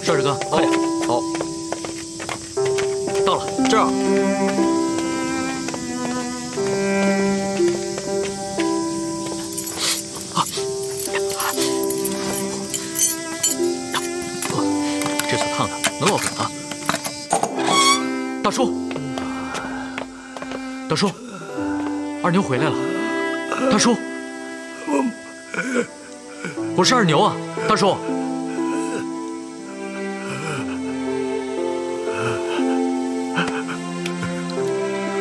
少帅哥，快点。好，到了，这儿。这锁烫的，能烙粉啊！大叔，大叔，二牛回来了。大叔，我是二牛啊，大叔。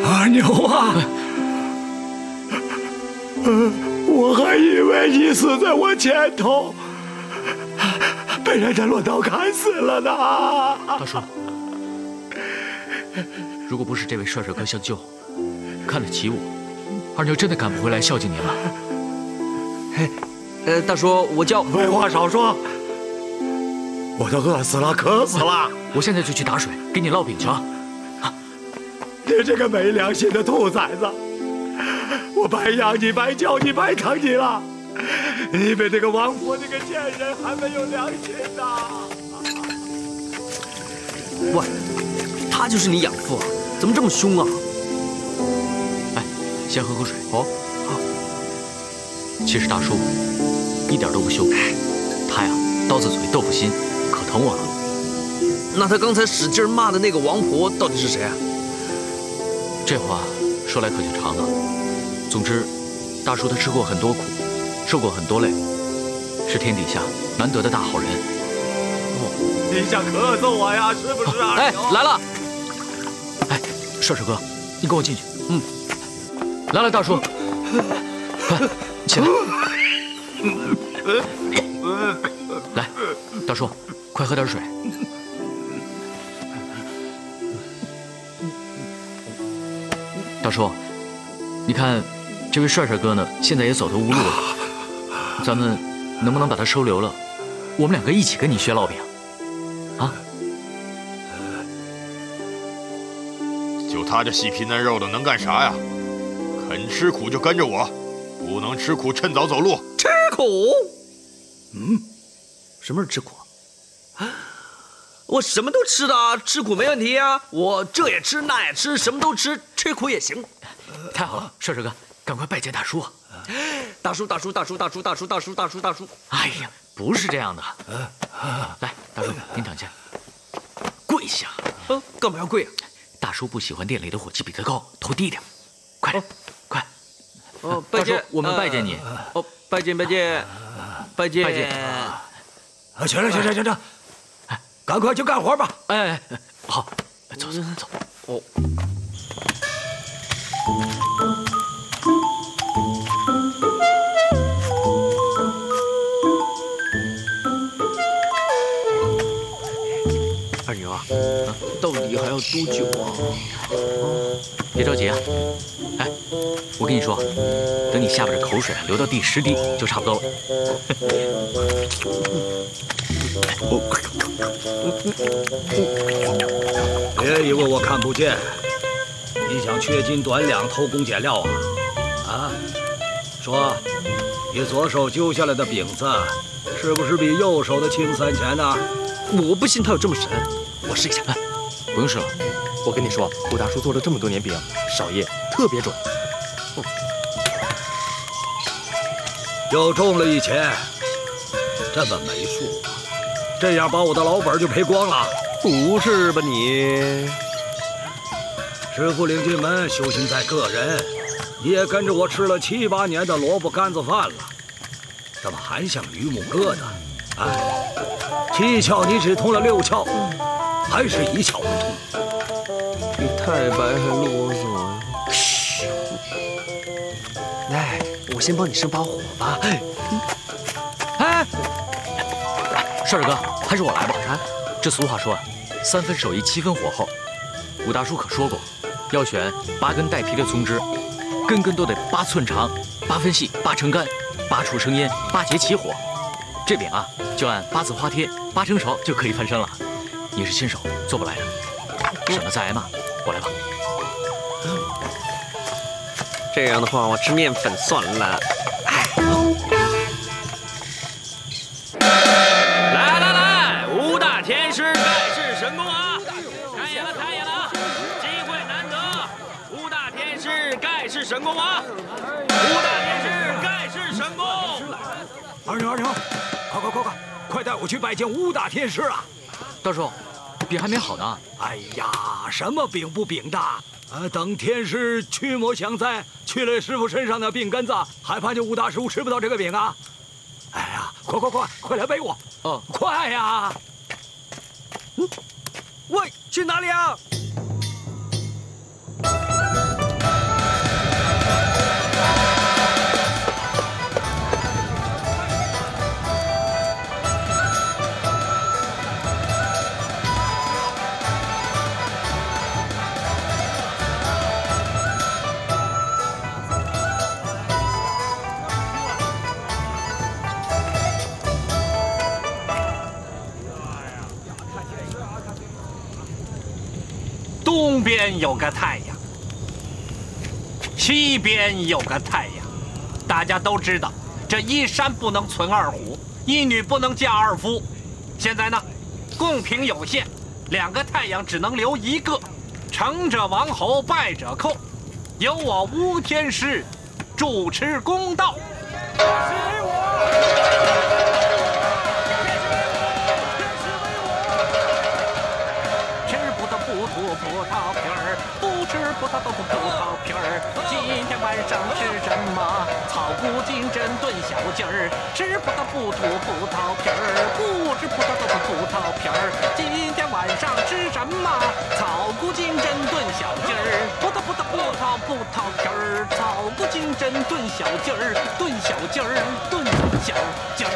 二牛啊，我还以为你死在我前头，被人家落刀砍死了呢。大叔，如果不是这位帅哥相救，看得起我，二牛真的赶不回来孝敬您了。嘿，大叔，我叫……废话少说，我都饿死了，渴死了。我现在就去打水，给你烙饼去啊！你这个没良心的兔崽子！我白养你，白教你，白疼你了，你比这个王婆那个贱人还没有良心呢！喂，他就是你养父啊？怎么这么凶啊？哎，先喝口水。好。其实大叔一点都不凶，他呀刀子嘴豆腐心，可疼我了。那他刚才使劲骂的那个王婆到底是谁啊？这话说来可就长了。总之，大叔他吃过很多苦，受过很多累，是天底下难得的大好人。哦，你想咳嗽我呀？是不是啊？哎，来了！哎，帅哥，你跟我进去。嗯，来了，大叔，快起来。来，大叔，快喝点水。大叔，你看，这位帅哥呢，现在也走投无路了，咱们能不能把他收留了？我们两个一起跟你学烙饼，啊？就他这细皮嫩肉的，能干啥呀？肯吃苦就跟着我，不能吃苦趁早走路。吃苦？什么是吃苦？我什么都吃的啊，吃苦没问题啊，我这也吃那也吃，什么都吃，吃苦也行。太好了，帅哥，赶快拜见大叔啊！大叔！哎呀，不是这样的。来，大叔，您等下，跪下。干嘛要跪啊？大叔不喜欢店里的火气比他高，头低点，快，快。拜见，我们拜见你。拜见。行，赶快去干活吧。哎，好，走。哦。二牛啊，到底还要多久啊？别着急啊。哎，我跟你说，等你下边的口水流到第10滴就差不多了。别以为我看不见，你想缺斤短两、偷工减料啊？啊，说，你左手揪下来的饼子，是不是比右手的轻3钱呢？我不信他有这么神，我试一下。不用试了，我跟你说，胡大叔做了这么多年饼，少爷特别准。又中了1钱，这么没数啊！这样把我的老本就赔光了。不是吧你？师傅领进门，修行在个人。你也跟着我吃了7、8年的萝卜干子饭了，怎么还像榆木疙瘩？哎，7窍你只通了6窍，还是1窍不通。你太白还啰嗦啊！嘘，来，我先帮你生把火吧。哎，帅哥，还是我来吧。啊，这俗话说啊，3分手艺7分火候。武大叔可说过，要选8根带皮的葱枝，根根都得8寸长、8分细、8成干、8处生烟、8节起火。这饼啊，就按8字花贴，8成熟就可以翻身了。你是新手，做不来的，省得再挨骂，我来吧。这样的话，我吃面粉算了。来，吴大天师盖世神功啊！开眼了，开眼了！机会难得，五大天师盖世神功啊！五大天师盖世神功！二牛，快带我去拜见五大天师啊！道叔，饼还没好呢。哎呀，什么饼不饼的？等天师驱魔降灾，去了师傅身上的病根子，还怕你五大师傅吃不到这个饼啊？哎呀，快来背我！哦，快呀！喂，去哪里啊？东边有个太阳，西边有个太阳。大家都知道，这一山不能存二虎，一女不能嫁二夫。现在呢，贡品有限，2个太阳只能留1个。成者王侯，败者寇。由我吴天师主持公道。葡萄皮儿，不吃葡萄豆腐葡萄皮儿。今天晚上吃什么？草菇金针炖小鸡儿。吃葡萄不吐葡萄皮儿，不吃葡萄豆腐葡萄皮儿。今天晚上吃什么？草菇金针炖小鸡儿。葡萄皮儿，草菇金针炖小鸡儿，炖小鸡儿，炖小鸡儿。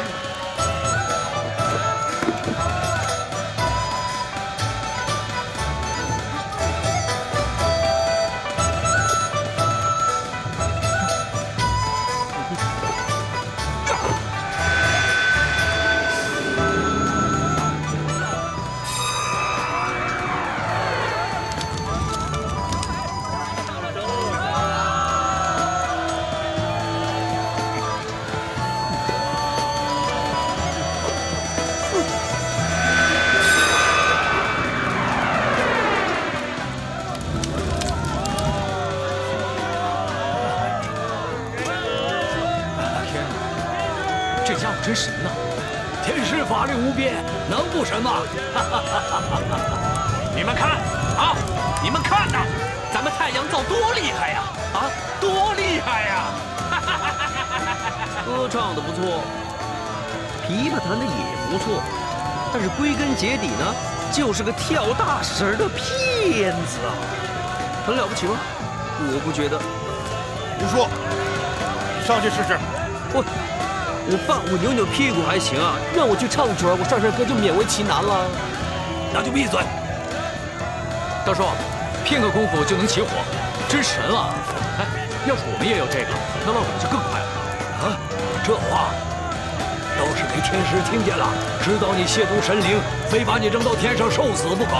这家伙真神呐！天师法力无边，能不神吗？你们看啊，你们看呐，咱们太阳灶多厉害呀！啊，多厉害呀！歌唱的不错，琵琶弹的也不错，但是归根结底呢，就是个跳大神的骗子啊！很了不起吗？我不觉得。胡说！你上去试试。我爸我扭扭屁股还行啊，让我去唱曲儿，我上山歌就勉为其难了。那就闭嘴！道叔，片刻功夫就能起火，真神了！哎，要是我们也有这个，那烙饼就更快了。啊，这话要是给天师听见了，知道你亵渎神灵，非把你扔到天上受死不可。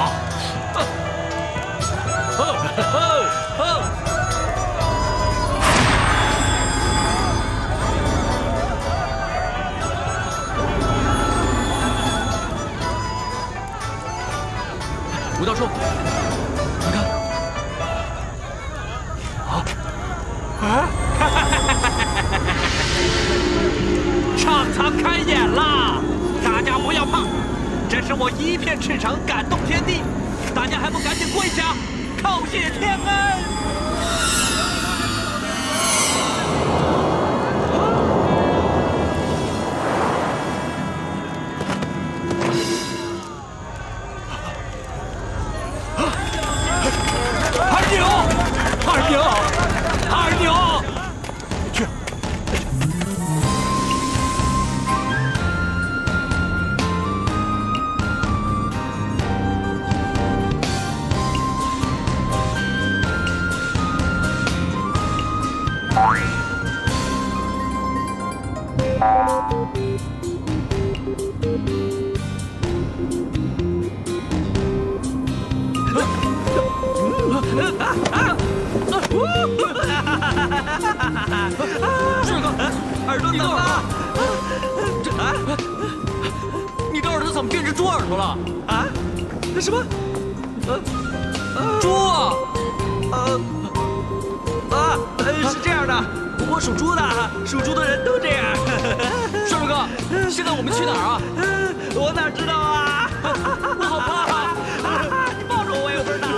吴道叔，你看，上苍开眼啦！大家不要怕，这是我一片赤诚感动天地，大家还不赶紧跪下，叩谢天恩！二牛，去。志哥，耳朵怎么了？你的耳朵怎么变成猪耳朵了？啊？什么？猪！是这样的，我属猪的，属猪的人都这样。帅帅哥，现在我们去哪儿啊？我哪知道啊？我好怕啊！你抱着我，我也不知道啊。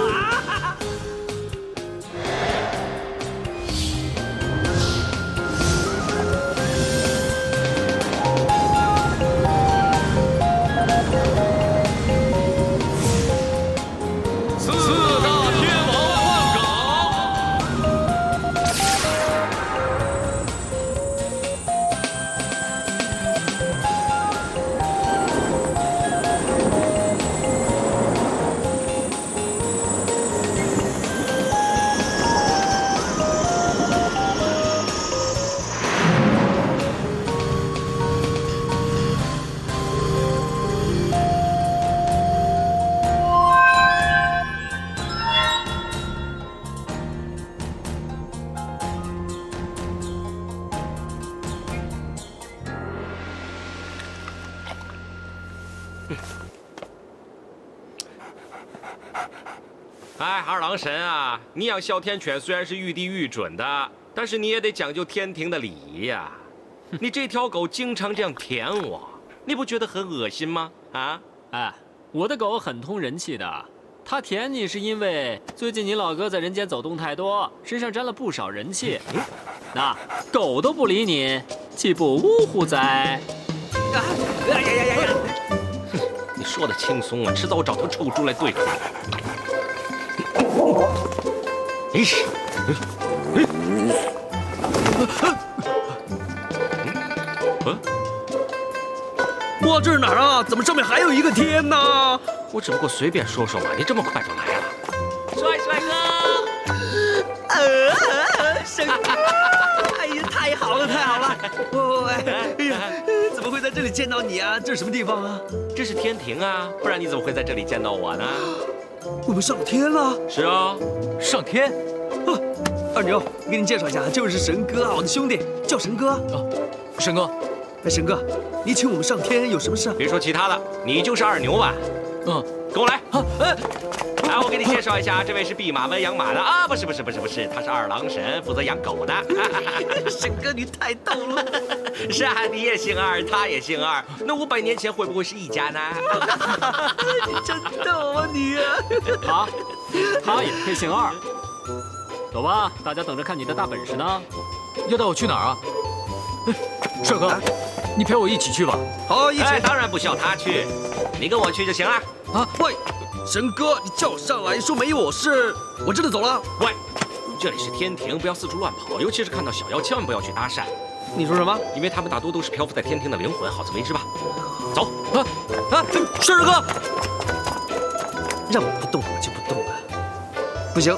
哎，二郎神啊，你养哮天犬虽然是玉帝御准的，但是你也得讲究天庭的礼仪呀。你这条狗经常这样舔我，你不觉得很恶心吗？啊？哎，我的狗很通人气的，它舔你是因为最近你老哥在人间走动太多，身上沾了不少人气。那狗都不理你，岂不呜呼哉？你说的轻松啊，迟早我找头臭猪来对付你。哎是，哇，这是哪儿啊？怎么上面还有一个天呢？我只不过随便说说嘛，你这么快就来了，帅哥！神哥！哎呀，太好了，太好了！哎呀，怎么会在这里见到你啊？这是什么地方啊？这是天庭啊，不然你怎么会在这里见到我呢？我们上天了？是啊，上天？二牛，给你介绍一下，这位是神哥啊，我的兄弟，叫神哥。神哥，哎，神哥，你请我们上天有什么事？别说其他的，你就是二牛吧？跟我来。来，我给你介绍一下，这位是弼马温养马的啊，不是，他是二郎神，负责养狗的。神哥，你太逗了。是啊，你也姓二，他也姓二，那500年前会不会是一家呢？你真逗啊你啊！他也配姓二？走吧，大家等着看你的大本事呢。要带我去哪儿啊？帅哥，你陪我一起去吧。好，一起。当然不需要他去，你跟我去就行了。啊，喂，神哥，你叫我上来说没我事，我真的走了。喂，这里是天庭，不要四处乱跑，尤其是看到小妖，千万不要去搭讪。你说什么？因为他们大多都是漂浮在天庭的灵魂，好自为之吧。走。帅哥，让我不动我就不动了。不行，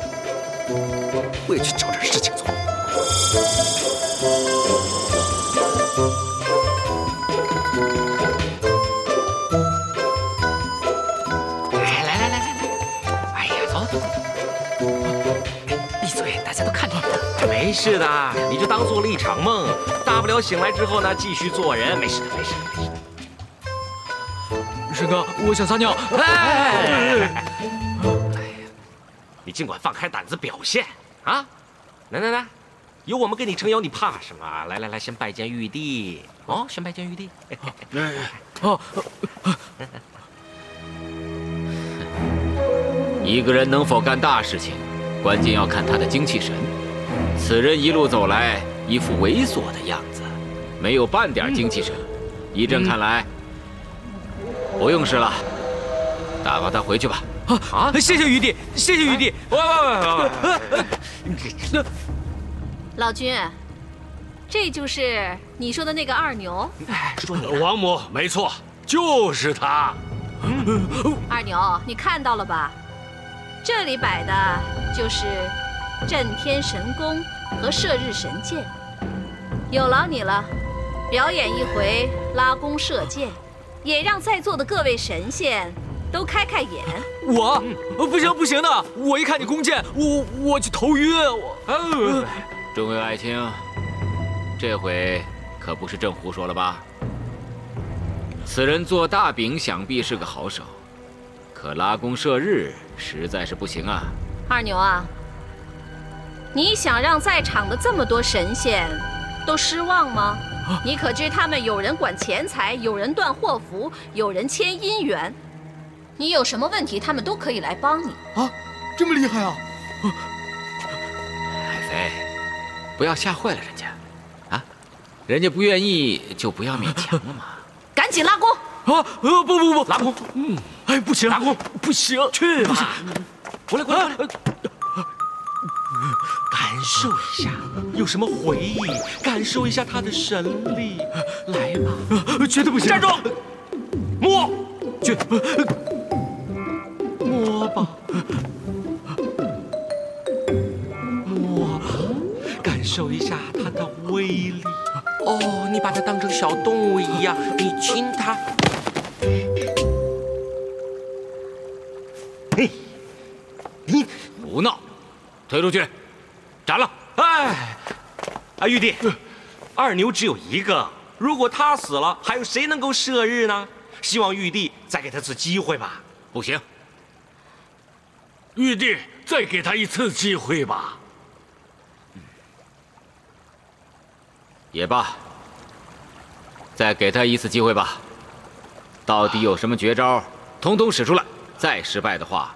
我也去找点事情做。来，哎呀，走。闭嘴，大家都看着你。没事的，你就当做了一场梦，大不了醒来之后呢，继续做人，没事的。神哥，我想撒尿。你尽管放开胆子表现啊！来，有我们给你撑腰，你怕什么？来，先拜见玉帝哦，先拜见玉帝。一个人能否干大事情，关键要看他的精气神。此人一路走来，一副猥琐的样子，没有半点精气神。依朕看来，不用事了，打发他回去吧。谢谢玉帝，谢谢玉帝。老君，这就是你说的那个二牛。说你王母，没错，就是他。二牛，你看到了吧？这里摆的就是震天神弓和射日神箭，有劳你了，表演一回拉弓射箭，也让在座的各位神仙都开开眼。我不行的，我一看你弓箭，我就头晕。众位爱卿，这回可不是朕胡说了吧？此人做大饼想必是个好手，可可拉弓射日实在是不行啊。二牛啊，你想让在场的这么多神仙都失望吗？你可知他们有人管钱财，有人断祸福，有人牵姻缘。你有什么问题，他们都可以来帮你啊！这么厉害啊！海飞，不要吓坏了人家，啊，人家不愿意就不要勉强了嘛。赶紧拉弓！啊！不，拉弓！哎，不行，拉弓，不行，去吧！过来！感受一下，有什么回忆？感受一下他的神力，来吧！绝对不行！站住！摸！摸吧，感受一下它的威力。哦，你把它当成小动物一样，你亲它。嘿，你不闹，推出去，斩了！哎，玉帝，二牛只有一个，如果他死了，还有谁能够射日呢？希望玉帝再给他次机会吧。不行，玉帝再给他一次机会吧。也罢，再给他一次机会吧。到底有什么绝招，统统使出来。再失败的话，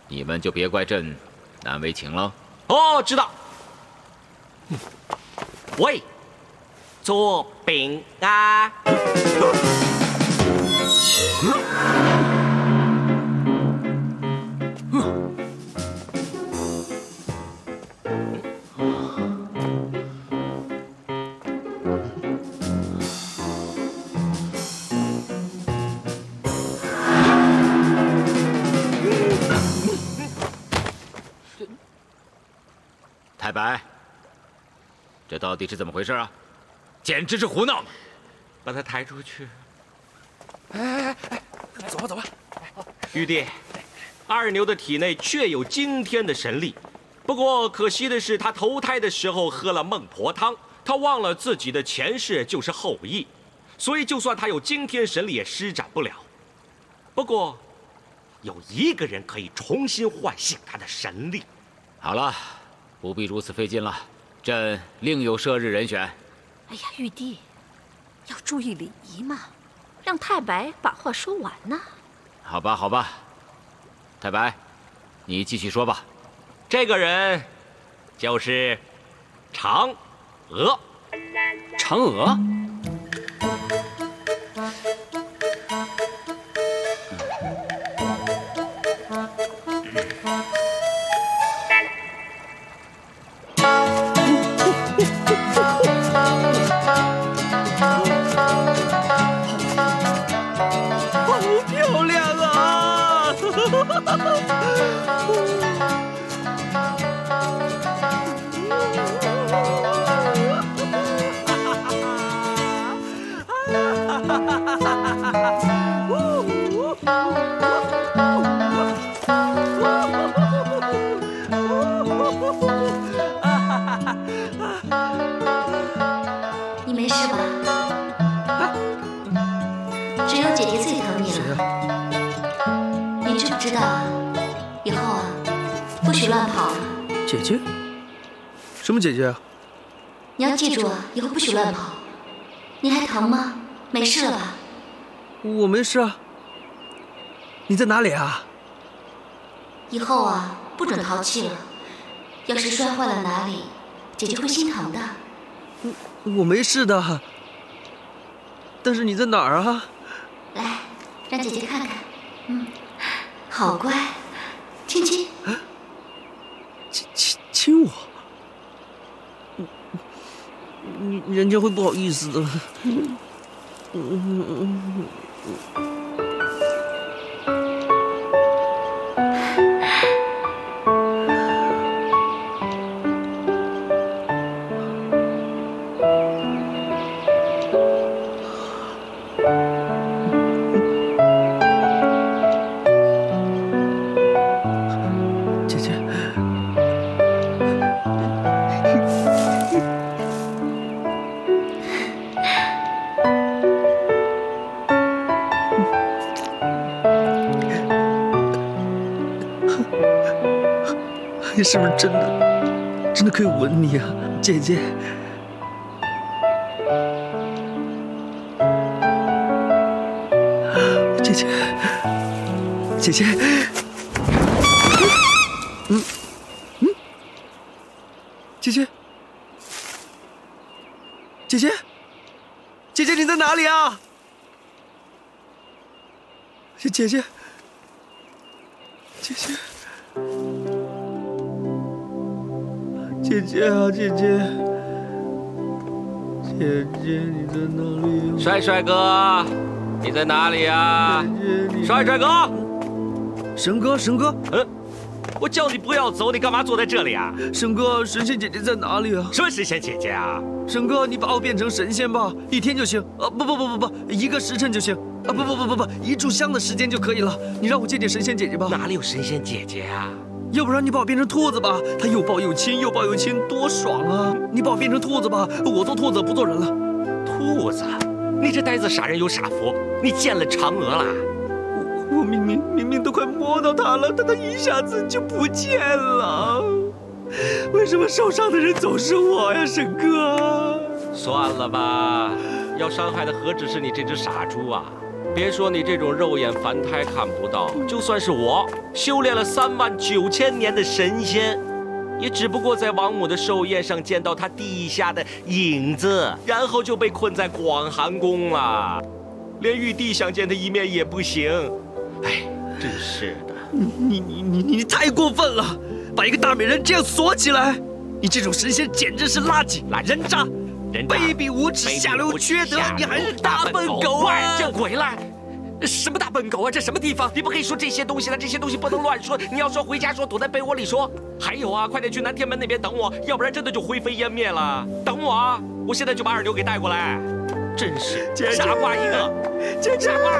你们就别怪朕难为情了。哦，知道。喂，做饼啊！太白，这到底是怎么回事啊？简直是胡闹嘛！把他抬出去。哎，走吧。玉帝，二牛的体内确有惊天的神力，不过可惜的是，他投胎的时候喝了孟婆汤，他忘了自己的前世就是后羿，所以就算他有惊天神力，也施展不了。不过，有一个人可以重新唤醒他的神力。好了，不必如此费劲了，朕另有射日人选。哎呀，玉帝，要注意礼仪嘛，让太白把话说完呢。好吧，太白，你继续说吧。这个人就是嫦娥。嫦娥？你没事吧？只有姐姐最疼你了。谁啊？你知不知道啊？以后啊，不许乱跑了。姐姐？什么姐姐啊？你要记住啊，以后不许乱跑。你还疼吗？没事了吧？我没事啊。你在哪里啊？以后啊，不准淘气了。要是摔坏了哪里，姐姐会心疼的。我没事的。但是你在哪儿啊？来，让姐姐看看。好乖，亲亲。亲我？人家会不好意思的。天是不是真的可以吻你啊，姐姐？姐姐，姐姐，姐姐，姐姐，姐姐你在哪里啊？姐姐，姐姐，姐姐啊，姐姐，姐姐你在哪里？帅哥，你在哪里呀？帅哥，神哥，我叫你不要走，你干嘛坐在这里啊？神哥，神仙姐姐在哪里啊？什么神仙姐姐啊？神哥，你把我变成神仙吧，1天就行。不，1个时辰就行。不，1炷香的时间就可以了。你让我见见神仙姐姐吧。哪里有神仙姐姐啊？要不然你把我变成兔子吧，它又抱又亲，又抱又亲，多爽啊！你把我变成兔子吧，我做兔子不做人了。兔子？你这呆子傻人有傻福，你见了嫦娥了？我明明都快摸到它了，它一下子就不见了。为什么受伤的人总是我呀，神哥？算了吧，要伤害的何止是你这只傻猪啊！别说你这种肉眼凡胎看不到，就算是我修炼了39000年的神仙，也只不过在王母的寿宴上见到她地下的影子，然后就被困在广寒宫了，连玉帝想见她一面也不行。哎，真是的！你太过分了，把一个大美人这样锁起来！你这种神仙简直是垃圾、人渣、卑鄙无耻、下流缺德！你还是大笨狗啊！见鬼了！什么大笨狗啊？这什么地方？你不可以说这些东西了，这些东西不能乱说。你要说回家说，躲在被窝里说。还有啊，快点去南天门那边等我，要不然真的就灰飞烟灭了。等我啊！我现在就把二牛给带过来。真是傻瓜一个，傻瓜！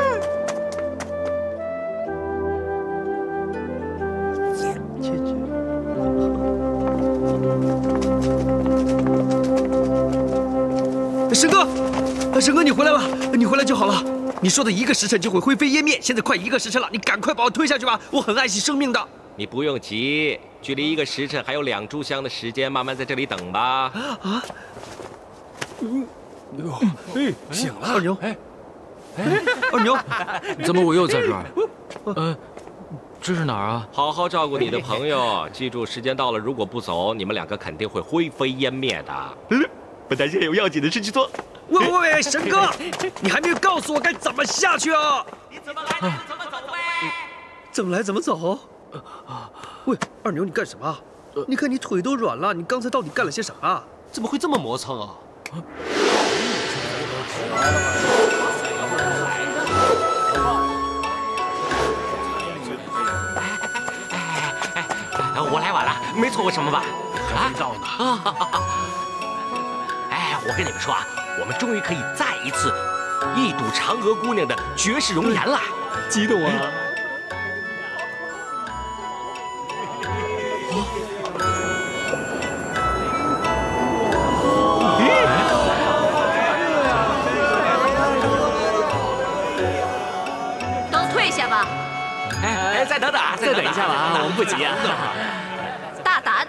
神哥，你回来了，你回来就好了。你说的1个时辰就会灰飞烟灭，现在快1个时辰了，你赶快把我推下去吧，我很爱惜生命的。你不用急，距离1个时辰还有2炷香的时间，慢慢在这里等吧。醒了，二牛，二牛，怎么我又在这儿？这是哪儿啊？好好照顾你的朋友，记住时间到了，如果不走，你们2个肯定会灰飞烟灭的。本大仙有要紧的事去做。喂，神哥，你还没有告诉我该怎么下去啊？你怎么来就怎么走呗。怎么来怎么走？喂，二牛，你干什么？你看你腿都软了，你刚才到底干了些啥？怎么会这么磨蹭啊？我来晚了，没错过什么吧？还没到呢。哎，我跟你们说啊，我们终于可以再一次一睹嫦娥姑娘的绝世容颜了，激动啊！都退下吧。哎，再等等啊，再等一下吧啊，我们不急啊。大胆！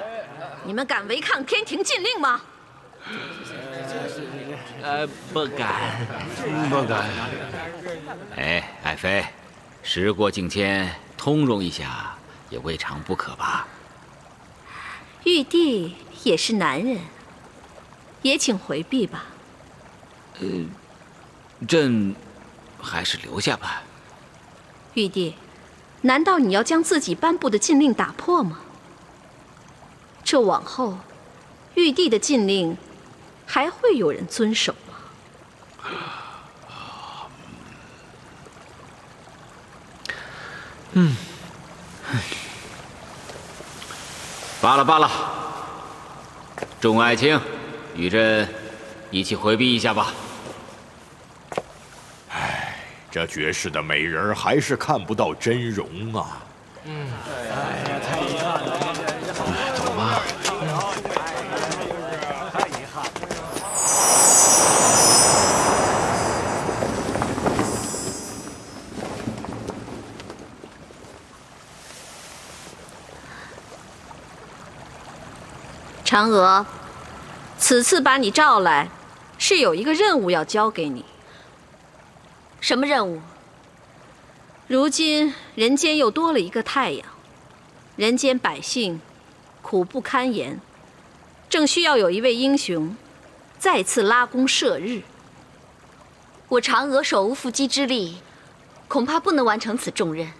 你们敢违抗天庭禁令吗？不敢。哎，爱妃，时过境迁，通融一下也未尝不可吧？玉帝也是男人，也请回避吧。朕还是留下吧。玉帝，难道你要将自己颁布的禁令打破吗？这往后，玉帝的禁令还会有人遵守吗？罢了，众爱卿，与朕一起回避一下吧。唉，这绝世的美人还是看不到真容啊。太遗憾了。走吧。太遗憾了。嫦娥，此次把你召来，是有一个任务要交给你。什么任务？如今人间又多了一个太阳，人间百姓苦不堪言，正需要有一位英雄再次拉弓射日。我嫦娥手无缚鸡之力，恐怕不能完成此重任。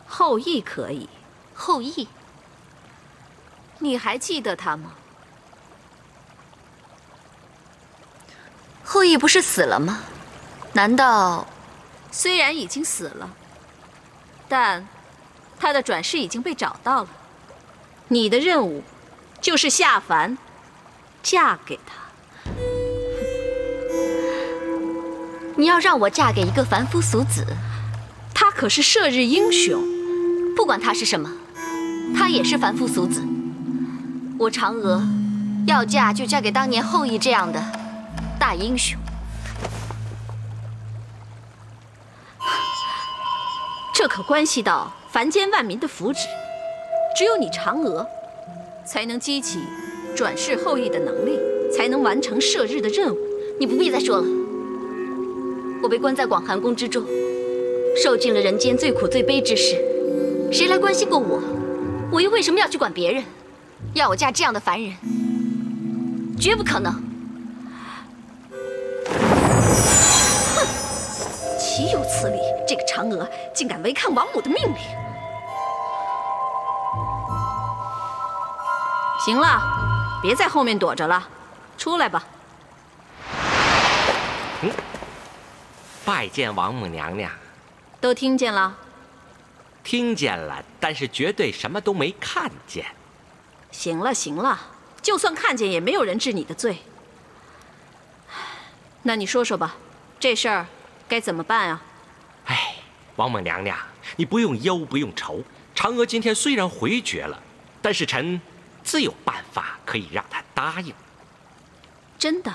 后羿可以。后羿？你还记得他吗？后羿不是死了吗？难道……虽然已经死了，但他的转世已经被找到了。你的任务就是下凡，嫁给他。你要让我嫁给一个凡夫俗子？他可是射日英雄。不管他是什么，他也是凡夫俗子。我嫦娥要嫁就嫁给当年后羿这样的大英雄。这可关系到凡间万民的福祉，只有你嫦娥才能激起转世后羿的能力，才能完成射日的任务。你不必再说了，我被关在广寒宫之中，受尽了人间最苦最悲之事，谁来关心过我？我又为什么要去管别人？要我嫁这样的凡人，绝不可能。哼，岂有此理！这个嫦娥竟敢违抗王母的命令！行了，别在后面躲着了，出来吧。拜见王母娘娘。都听见了？听见了，但是绝对什么都没看见。行了行了，就算看见也没有人治你的罪。那你说说吧，这事儿该怎么办啊？哎，王母娘娘，你不用忧，不用愁。嫦娥今天虽然回绝了，但是臣自有办法可以让她答应。真的？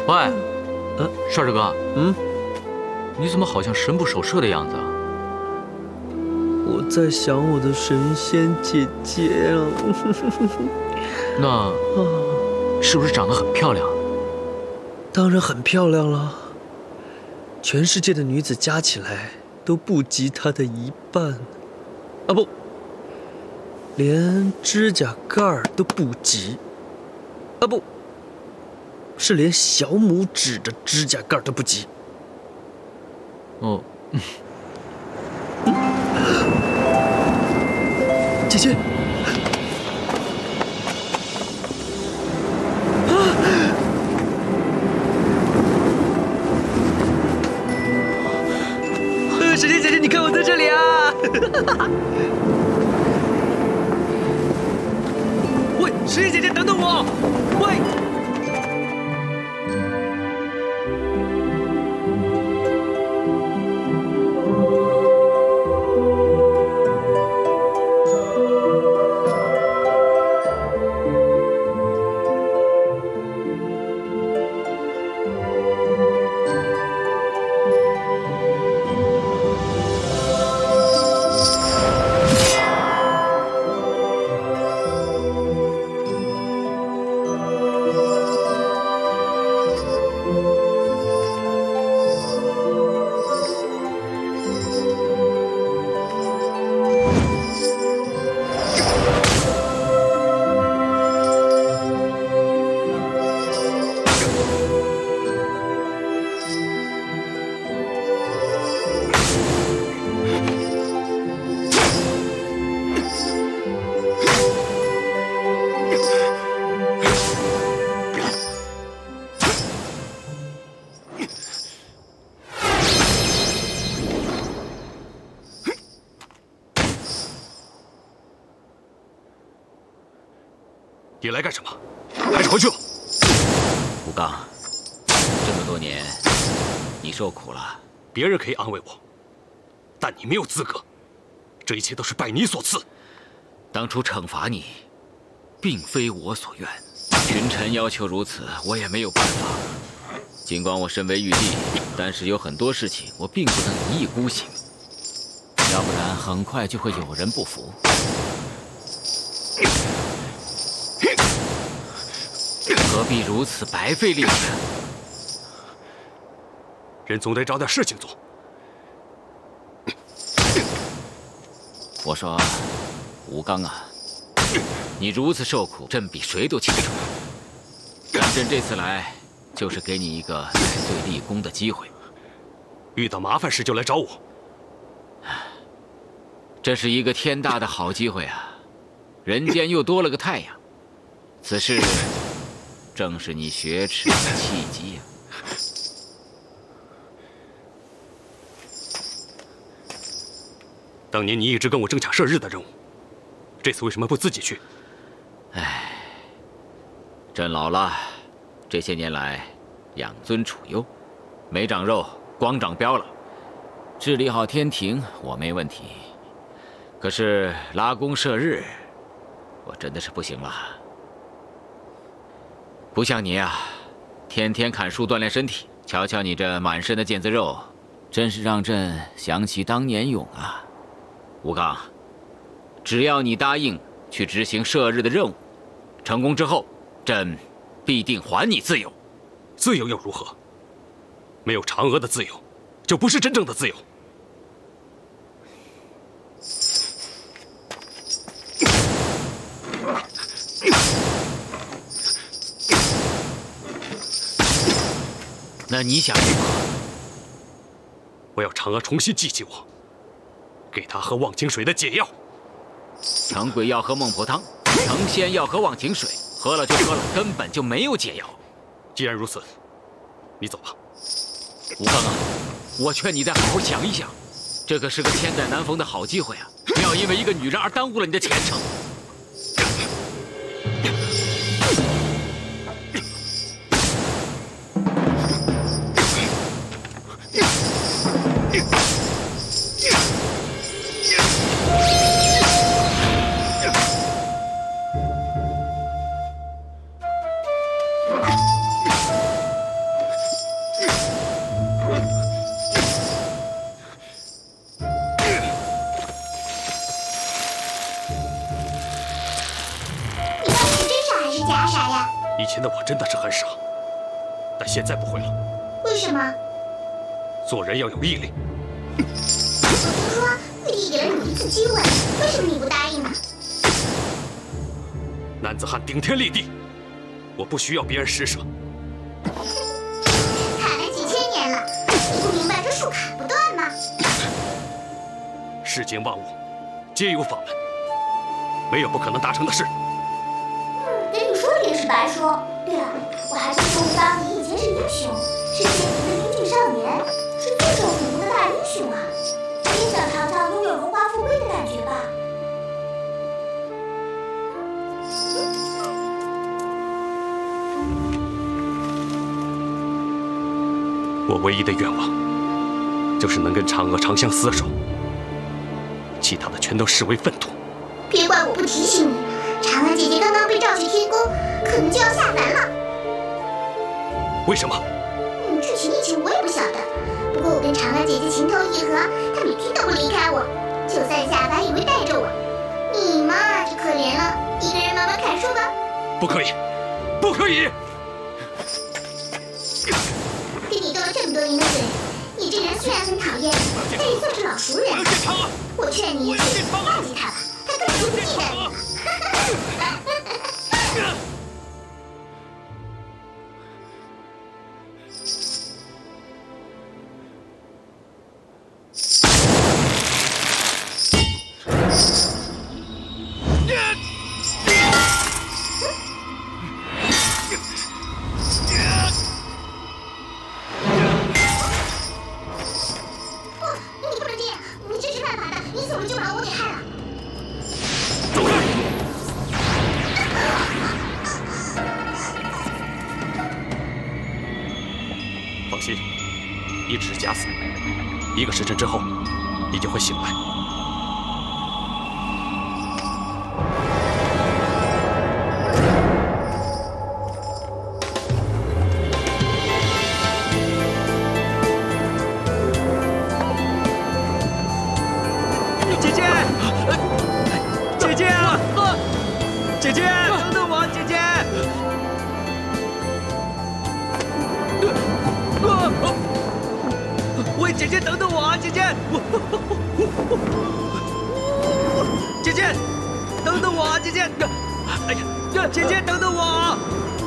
喂，帅帅哥，你怎么好像神不守舍的样子啊？我在想我的神仙姐姐啊。那是不是长得很漂亮？当然很漂亮了，全世界的女子加起来都不及她的一半，啊不，连指甲盖儿都不及，啊不，是连小拇指的指甲盖儿都不及。哦，姐姐。神仙姐姐，你看我在这里啊！喂，神仙姐姐，等等我！喂！你来干什么？还是回去吧。吴刚，这么多年，你受苦了。别人可以安慰我，但你没有资格。这一切都是拜你所赐。当初惩罚你，并非我所愿，群臣要求如此，我也没有办法。尽管我身为玉帝，但是有很多事情我并不能一意孤行，要不然很快就会有人不服。何必如此白费力气？人总得找点事情做。我说，吴刚啊，你如此受苦，朕比谁都清楚。但朕这次来，就是给你一个戴罪立功的机会。遇到麻烦事就来找我，这是一个天大的好机会啊！人间又多了个太阳，此事正是你雪耻的契机啊！当年你一直跟我争抢射日的任务，这次为什么不自己去？唉，朕老了，这些年来养尊处优，没长肉，光长膘了。治理好天庭我没问题，可是拉弓射日，我真的是不行了。不像你啊，天天砍树锻炼身体，瞧瞧你这满身的腱子肉，真是让朕想起当年勇啊！吴刚，只要你答应去执行射日的任务，成功之后，朕必定还你自由。自由又如何？没有嫦娥的自由，就不是真正的自由。那你想如何？我要嫦娥重新记起我，给她喝忘情水的解药。成鬼要喝孟婆汤，成仙要喝忘情水，喝了就喝了，根本就没有解药。既然如此，你走吧。吴刚啊，我劝你再好好想一想，这可是个千载难逢的好机会啊！不要因为一个女人而耽误了你的前程。以前的我真的是很傻，但现在不会了。为什么？做人要有毅力。我听说玉帝给了你一次机会，为什么你不答应呢？男子汉顶天立地，我不需要别人施舍。砍了几千年了，你不明白这树砍不断吗？世间万物皆有法门，没有不可能达成的事。跟你说了也是白说。对了，我还听说吴刚你以前是英雄，是天庭的英俊少年，是最受瞩目的大英雄啊！你也想尝尝拥有荣华富贵的感觉吧？我唯一的愿望，就是能跟嫦娥长相厮守，其他的全都视为粪土。别怪我不提醒你，嫦娥姐姐刚刚被召去天宫，可能就要下凡了。为什么？具体内情我也不晓得，不过我跟嫦娥姐姐情投意合，她每天都不离开我，就算下凡也会带着我。你嘛，就可怜了，一个人慢慢砍树吧。不可以，不可以！跟你斗了这么多年的嘴，你这人虽然很讨厌，但也算是老熟人。我劝你忘记他吧，他根本就不记得你了。一直假死，1个时辰之后，你就会醒来。姐姐，等等我，姐姐！哎呀，姐姐，等等我，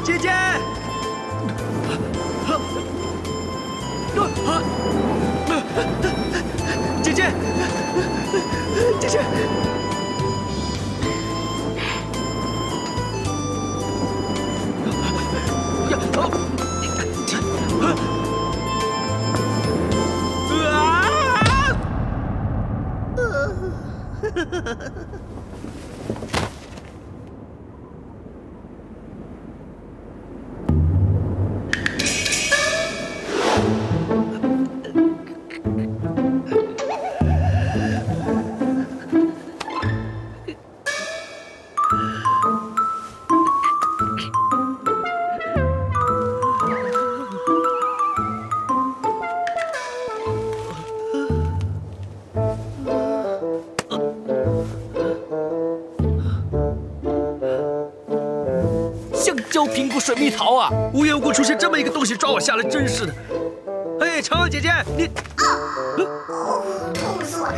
姐姐！姐姐，姐姐！苹果水蜜桃啊！无缘无故出现这么一个东西抓我下来，真是的！哎，嫦娥姐姐，你……痛死我了！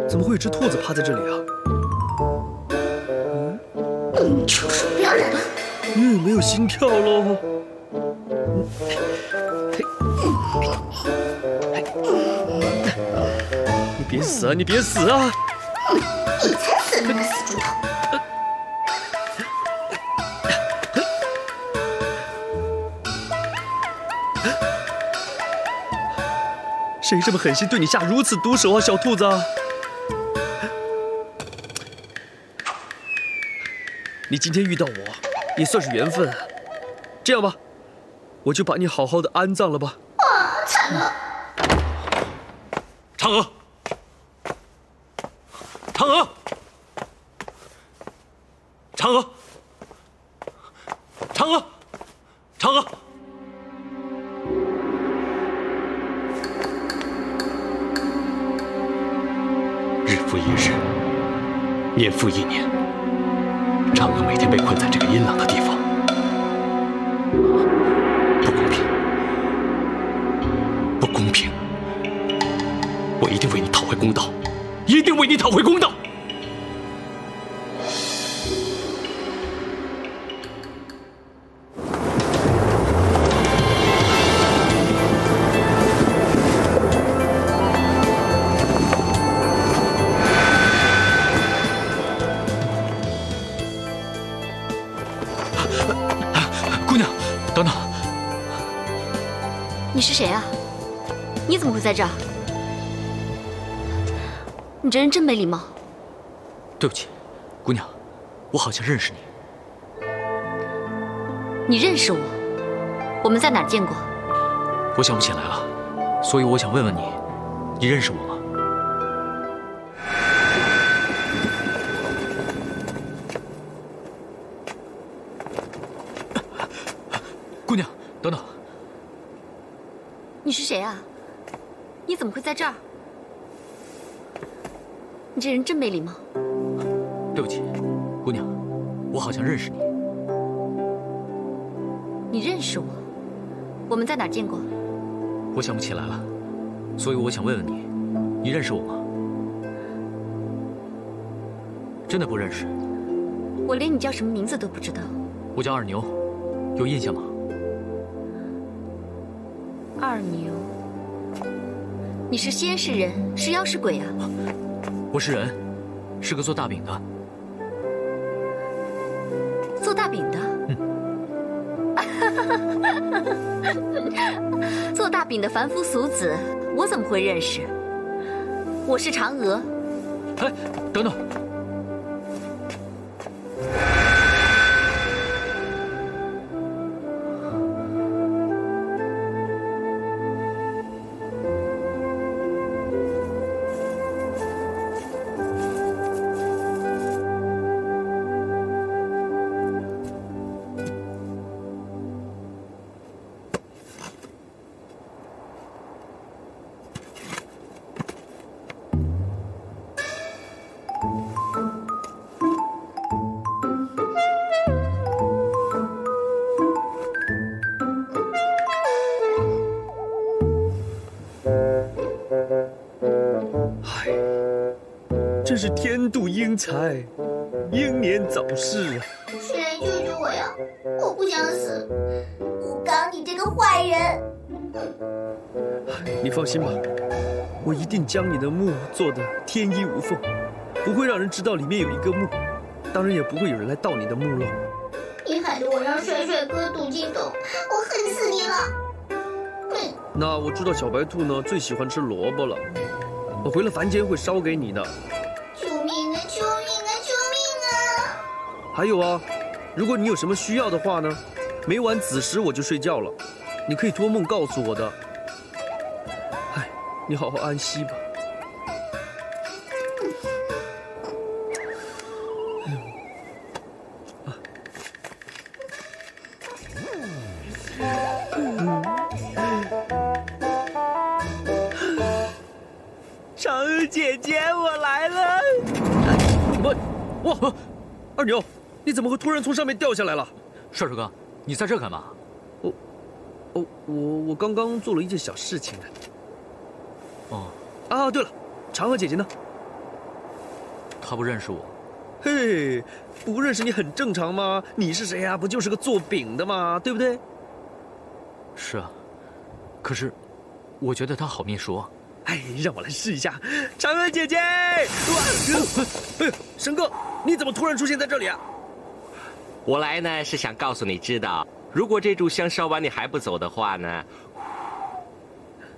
怎么会有只兔子趴在这里啊？就是不要忍了。没有心跳喽。你别死啊！你别死啊！你才死呢，死猪头！谁这么狠心对你下如此毒手啊，小兔子啊！你今天遇到我，也算是缘分。这样吧，我就把你好好的安葬了吧。啊，惨了！嫦娥，嫦娥，嫦娥，嫦娥，嫦娥。日复一日，年复一年，嫦娥每天被困在这个阴冷的地方，不公平，不公平！我一定为你讨回公道，一定为你讨回公道！等等，你是谁啊？你怎么会在这儿？你这人真没礼貌。对不起，姑娘，我好像认识你。你认识我？我们在哪儿见过？我想不起来了，所以我想问问你，你认识我吗？姑娘，等等。你是谁啊？你怎么会在这儿？你这人真没礼貌。对不起，姑娘，我好像认识你。你认识我？我们在哪儿见过？我想不起来了，所以我想问问你，你认识我吗？真的不认识。我连你叫什么名字都不知道。我叫二牛，有印象吗？二牛，你是仙是人，是妖是鬼啊？我是人，是个做大饼的。做大饼的？做大饼的凡夫俗子，我怎么会认识？我是嫦娥。哎，等等。英才，英年早逝啊！谁来救救我呀？我不想死！吴刚，你这个坏人！你放心吧，我一定将你的墓做得天衣无缝，不会让人知道里面有一个墓，当然也不会有人来盗你的墓喽。你害得我让帅帅哥躲进洞，我恨死你了！那我知道小白兔呢最喜欢吃萝卜了，我回了凡间会烧给你的。救命啊！救命啊！救命啊！还有啊，如果你有什么需要的话呢，每晚子时我就睡觉了，你可以托梦告诉我的。哎，你好好安息吧。嫦娥姐姐，我来了！哇，二牛，你怎么会突然从上面掉下来了？帅帅哥，你在这干嘛？我刚刚做了一件小事情呢。哦，啊，对了，嫦娥姐姐呢？她不认识我。嘿，不认识你很正常吗？你是谁呀？不就是个做饼的吗？对不对？是啊，可是我觉得她好面熟啊。哎，让我来试一下，嫦娥姐姐！哎，神哥，你怎么突然出现在这里啊？我来呢是想告诉你知道，如果这炷香烧完你还不走的话呢，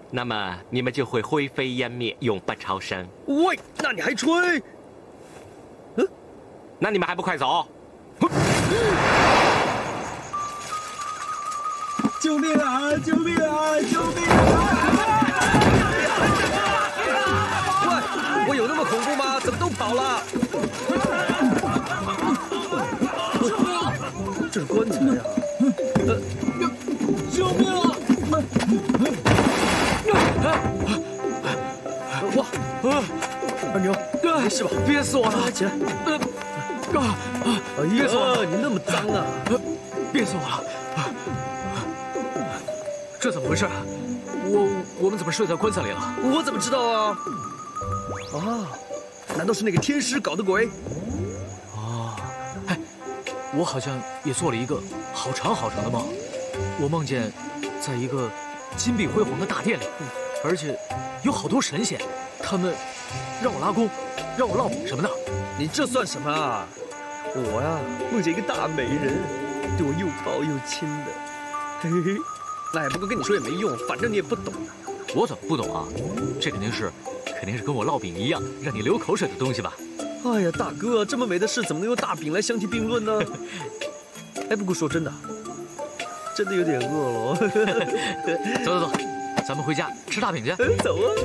那么你们就会灰飞烟灭，永不超生。喂，那你还吹？那你们还不快走？救命啊！救命啊！救命啊！喂，我有那么恐怖吗？怎么都跑了？这是棺材呀！救命啊！哇！二牛，没事吧？憋死我了！起来！憋死我了！你那么脏啊！憋死我了！这怎么回事？我们怎么睡在棺材里了？我怎么知道啊？啊，难道是那个天师搞的鬼？哦，哎，我好像也做了一个好长好长的梦，我梦见在一个金碧辉煌的大殿里，而且有好多神仙，他们让我拉弓，让我烙饼什么的。你这算什么啊？我呀，梦见一个大美人，对我又抱又亲的，嘿嘿嘿。哎，不过跟你说也没用，反正你也不懂。我怎么不懂啊？这肯定是跟我烙饼一样让你流口水的东西吧？哎呀，大哥，这么美的事怎么能用大饼来相提并论呢？哎，不过说真的，真的有点饿了。走，咱们回家吃大饼去。走啊！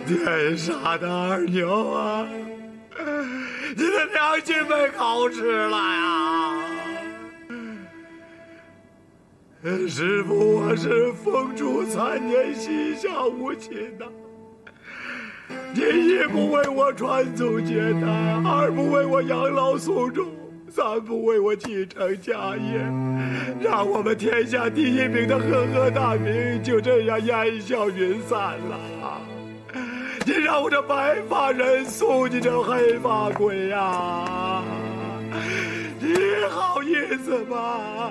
天杀的二牛啊！你的良心被烤吃了呀！师父，我是风烛残年，膝下无亲呐。你一不为我传宗接代，二不为我养老送终，三不为我继承家业，让我们天下第一名的赫赫大名就这样烟消云散了。你让我这白发人送你这黑发鬼呀！你好意思吗？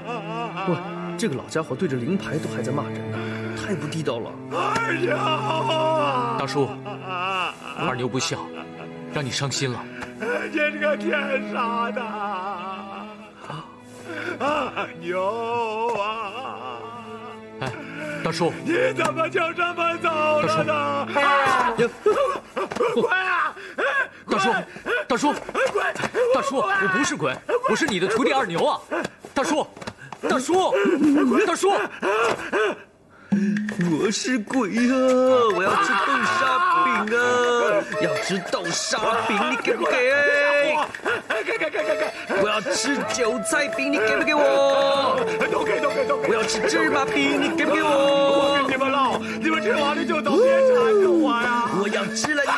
喂，这个老家伙对着灵牌都还在骂人呢，太不地道了。二牛，大叔，二牛不孝，让你伤心了。你这个天杀的二牛啊！哎，大叔，你怎么就这么走了呢？快啊！大叔，我不是鬼，我是你的徒弟二牛啊！大叔，我是鬼啊！我要吃豆沙饼啊！要吃豆沙饼，你给不给？给！我要吃韭菜饼，你给不给我？都给！我要吃芝麻饼，你给不给我？我跟你们唠，你们吃完了就走，别缠着我呀！我要吃了你！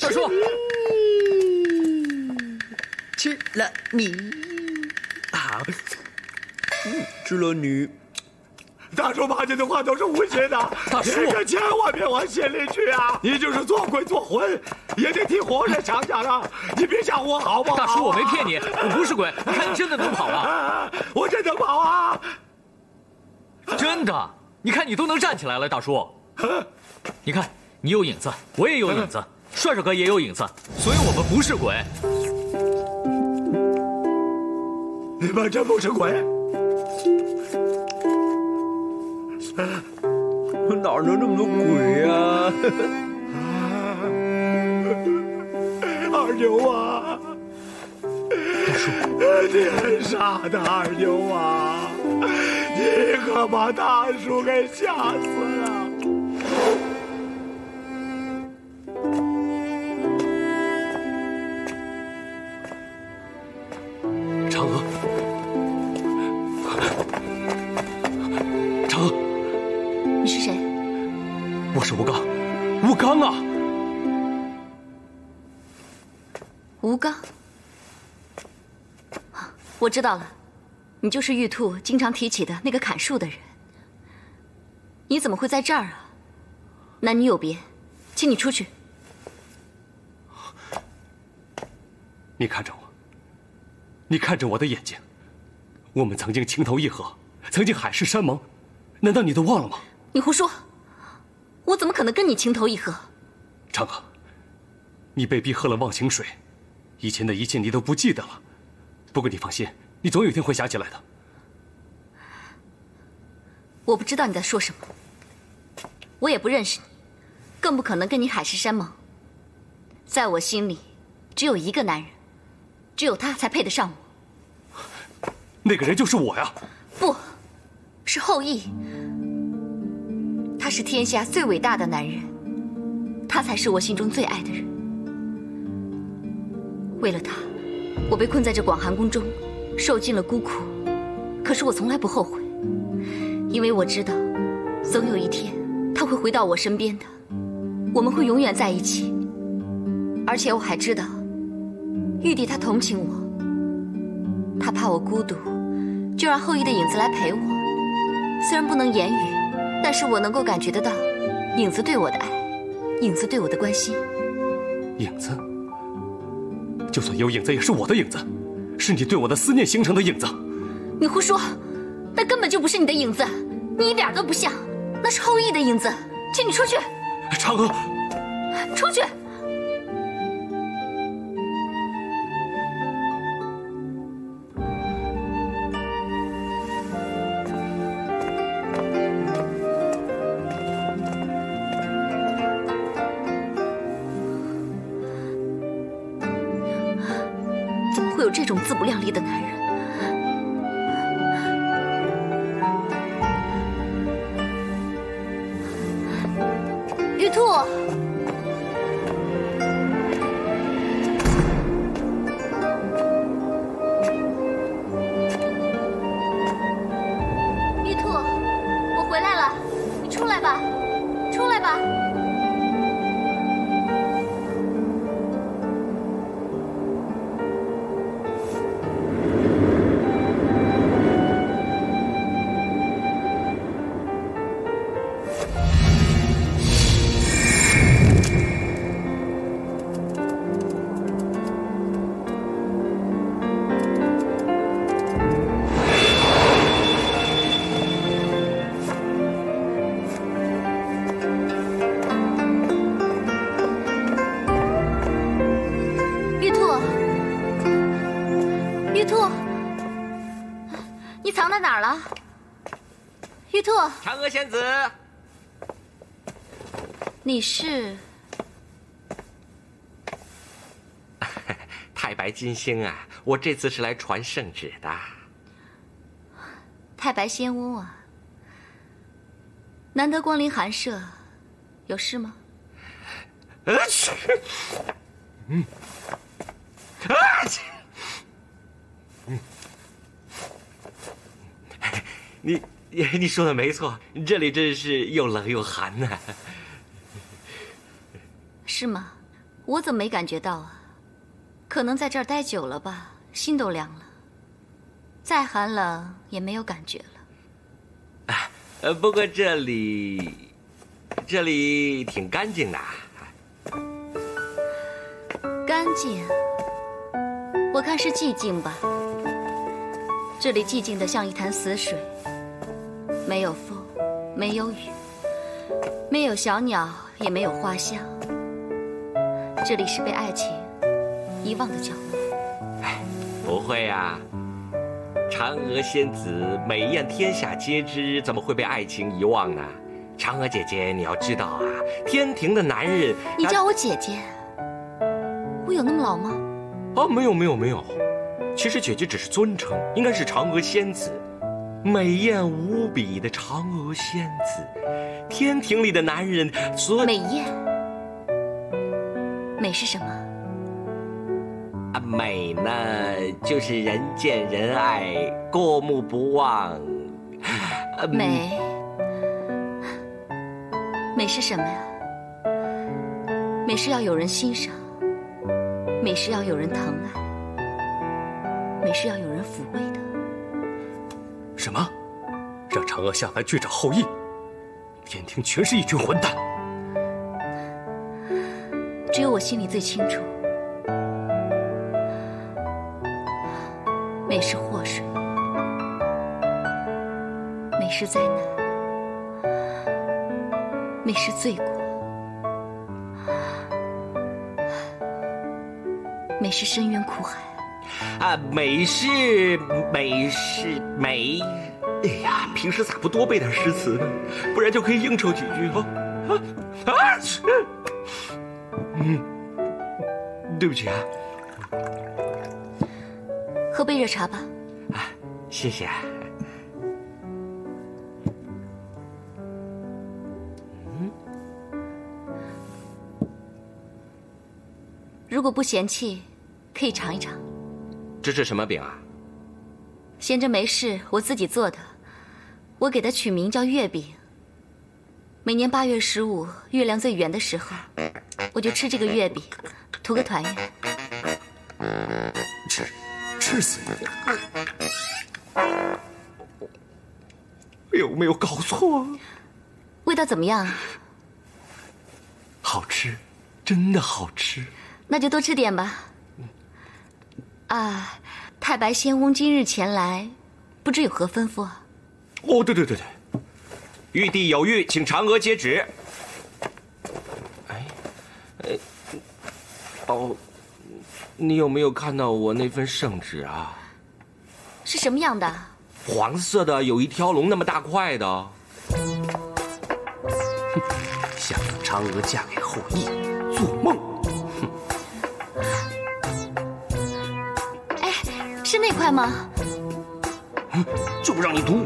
大叔，吃了你！啊！吃了你！大叔骂你的话都是无心的，大叔，你可千万别往心里去啊！你就是做鬼做魂，也得替活人想想啊！你别吓我好不好？大叔，我没骗你，我不是鬼，你看你真的能跑啊！我真能跑啊！真的，你看你都能站起来了，大叔。你看你有影子，我也有影子，帅帅哥也有影子，所以我们不是鬼。你们真不是鬼？哪能这么多鬼啊？二牛啊！大叔，你很傻的二牛啊！你可把大叔给吓死了！嫦娥，嫦娥，你是谁？我是吴刚，吴刚啊！吴刚，我知道了，你就是玉兔经常提起的那个砍树的人。你怎么会在这儿啊？男女有别，请你出去。你看着我，你看着我的眼睛，我们曾经情投意合，曾经海誓山盟，难道你都忘了吗？你胡说！我怎么可能跟你情投意合？嫦娥，你被逼喝了忘情水，以前的一切你都不记得了。不过你放心，你总有一天会想起来的。我不知道你在说什么，我也不认识你，更不可能跟你海誓山盟。在我心里，只有一个男人，只有他才配得上我。那个人就是我呀！不，是后羿。他是天下最伟大的男人，他才是我心中最爱的人。为了他，我被困在这广寒宫中，受尽了孤苦。可是我从来不后悔，因为我知道，总有一天他会回到我身边的，我们会永远在一起。而且我还知道，玉帝他同情我，他怕我孤独，就让后羿的影子来陪我。虽然不能言语，但是我能够感觉得到影子对我的爱，影子对我的关心。影子？就算有影子，也是我的影子，是你对我的思念形成的影子。你胡说，那根本就不是你的影子，你一点都不像，那是后羿的影子。请你出去。嫦娥，出去。有这种自不量力的男人，玉兔，玉兔，我回来了，你出来吧，出来吧。玉兔，嫦娥仙子，你是太白金星啊！我这次是来传圣旨的。太白仙翁啊，难得光临寒舍，有事吗？你说的没错，这里真是又冷又寒呐。是吗？我怎么没感觉到啊？可能在这儿待久了吧，心都凉了。再寒冷也没有感觉了。不过这里挺干净的。干净？我看是寂静吧。这里寂静得像一潭死水，没有风，没有雨，没有小鸟，也没有花香。这里是被爱情遗忘的角落。哎，不会呀。嫦娥仙子美艳天下皆知，怎么会被爱情遗忘呢？嫦娥姐姐，你要知道啊，天庭的男人……你叫我姐姐，我有那么老吗？哦，没有，其实姐姐只是尊称，应该是嫦娥仙子，美艳无比的嫦娥仙子，天庭里的男人所美艳。美是什么？啊，美呢，就是人见人爱，过目不忘。美是什么呀？美是要有人欣赏，美是要有人疼爱，美是要有人抚慰的。什么？让嫦娥下凡去找后羿？天庭全是一群混蛋！只有我心里最清楚，美是祸水，美是灾难，美是罪过，美是深渊苦海。啊，美是。哎呀，平时咋不多背点诗词呢？不然就可以应酬几句啊！对不起啊。喝杯热茶吧。啊，谢谢。如果不嫌弃，可以尝一尝。这是什么饼啊？闲着没事，我自己做的。我给它取名叫月饼。每年8月15，月亮最圆的时候，我就吃这个月饼，图个团圆。吃死你！有没有搞错？味道怎么样啊？好吃，真的好吃。那就多吃点吧。啊，太白仙翁今日前来，不知有何吩咐啊？哦，对，玉帝有谕，请嫦娥接旨。你有没有看到我那份圣旨啊？是什么样的？黄色的，有一条龙那么大块的。想让嫦娥嫁给后羿，做梦！哎，是那块吗？就不让你读。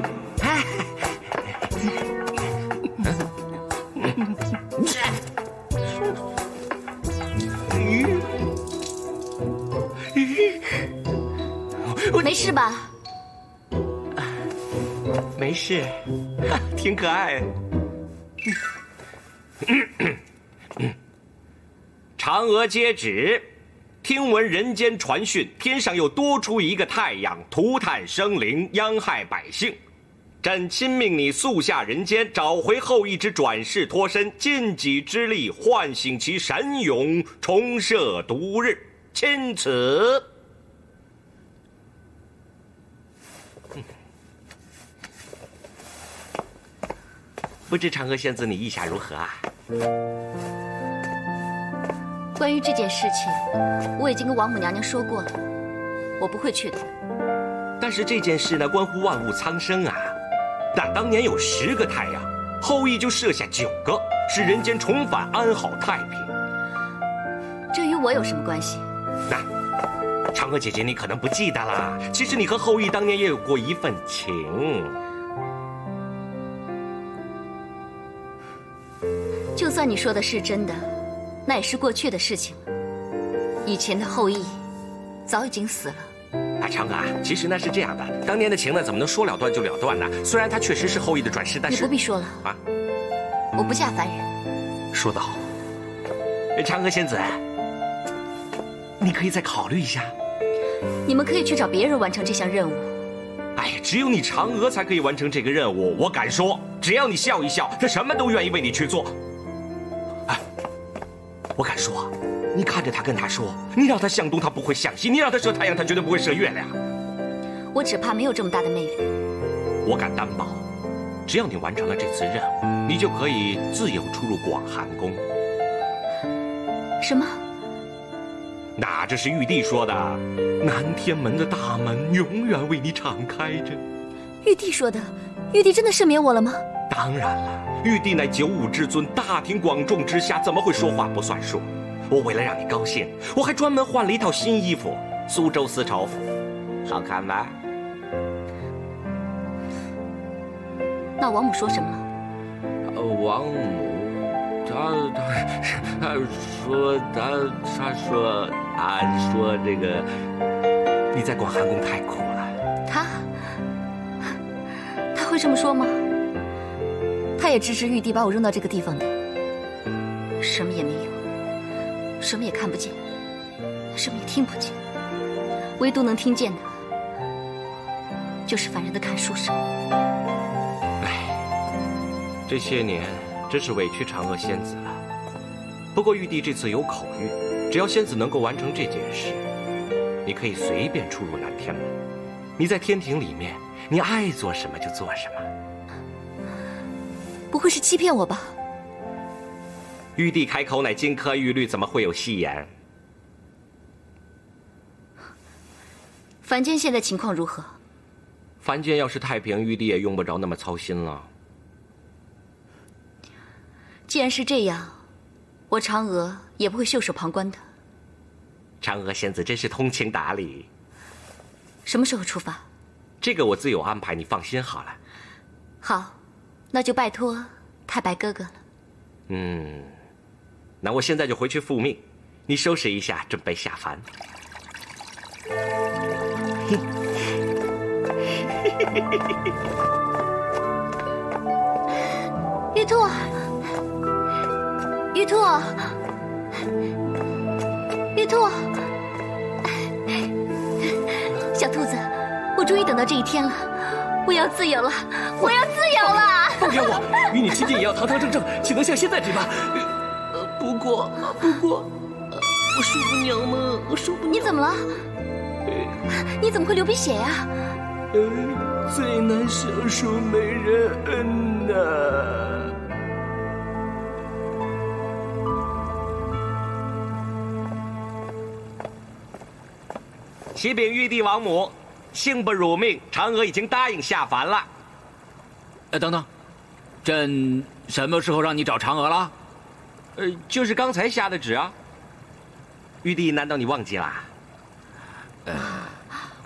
没事吧？没事，挺可爱。嫦娥接旨，听闻人间传讯，天上又多出一个太阳，涂炭生灵，殃害百姓。朕亲命你速下人间，找回后羿之转世脱身，尽己之力唤醒其神勇，重设毒日。钦此。不知嫦娥仙子你意下如何啊？关于这件事情，我已经跟王母娘娘说过了，我不会去的。但是这件事呢，关乎万物苍生啊。那当年有10个太阳，后羿就设下9个，使人间重返安好太平。这与我有什么关系？那嫦娥姐姐，你可能不记得啦。其实你和后羿当年也有过一份情。就算你说的是真的，那也是过去的事情了。以前的后羿早已经死了。嫦娥啊，其实呢是这样的，当年的情呢怎么能说了断就了断呢？虽然他确实是后羿的转世，但是你不必说了啊，我不下凡人。说得好。嫦娥仙子，你可以再考虑一下。你们可以去找别人完成这项任务。哎呀，只有你嫦娥才可以完成这个任务，我敢说，只只要你笑一笑，他什么都愿意为你去做。哎，我敢说，你看着他跟他说，你让他向东他不会向西，你让他射太阳他绝对不会射月亮。我只怕没有这么大的魅力。我敢担保，只要你完成了这次任务，你就可以自由出入广寒宫。什么？那这是玉帝说的，南天门的大门永远为你敞开着。玉帝说的，玉帝真的赦免我了吗？当然了，玉帝乃九五之尊，大庭广众之下怎么会说话不算数？我为了让你高兴，我还专门换了一套新衣服，苏州丝绸服，好看吧？那王母说什么了？王母，他说这个你在广寒宫太苦了。他会这么说吗？他也支持玉帝把我扔到这个地方的，什么也没有，什么也看不见，什么也听不见，唯独能听见的，就是凡人的看书声。这些年真是委屈嫦娥仙子了。不过玉帝这次有口谕，只要仙子能够完成这件事，你可以随便出入南天门。你在天庭里面，你爱做什么就做什么。不会是欺骗我吧？玉帝开口乃金科玉律，怎么会有戏言？凡间现在情况如何？凡间要是太平，玉帝也用不着那么操心了。既然是这样，我嫦娥也不会袖手旁观的。嫦娥仙子真是通情达理。什么时候出发？这个我自有安排，你放心好了。好，那就拜托太白哥哥了。那我现在就回去复命，你收拾一下，准备下凡。玉兔，玉兔，玉兔，小兔子，我终于等到这一天了，我要自由了，我要自由了！放开我，与你亲近也要堂堂正正，岂能像现在这般？不过，我受不了嘛，我受不了。你怎么了？你怎么会流鼻血呀？最难享受美人恩呐。启禀玉帝王母，幸不辱命，嫦娥已经答应下凡了。等等，朕什么时候让你找嫦娥了？就是刚才下的旨啊。玉帝，难道你忘记了？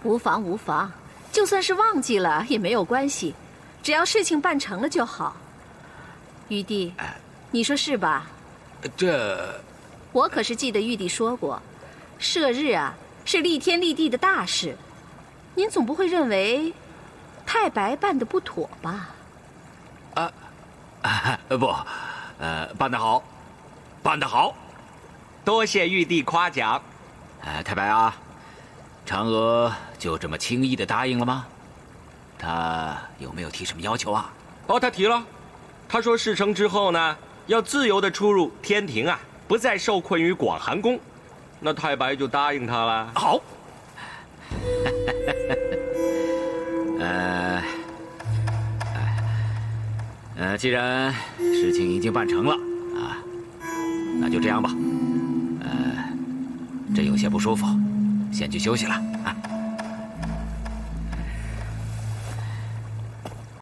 无妨无妨，就算是忘记了也没有关系，只要事情办成了就好。玉帝，你说是吧？我可是记得玉帝说过，射日啊是立天立地的大事，您总不会认为太白办得不妥吧？不，办得好，办得好，多谢玉帝夸奖。太白啊，嫦娥就这么轻易的答应了吗？她有没有提什么要求啊？她提了，她说事成之后呢，要自由的出入天庭啊，不再受困于广寒宫。那太白就答应她了。好。既然事情已经办成了啊，那就这样吧。朕有些不舒服，先去休息了啊。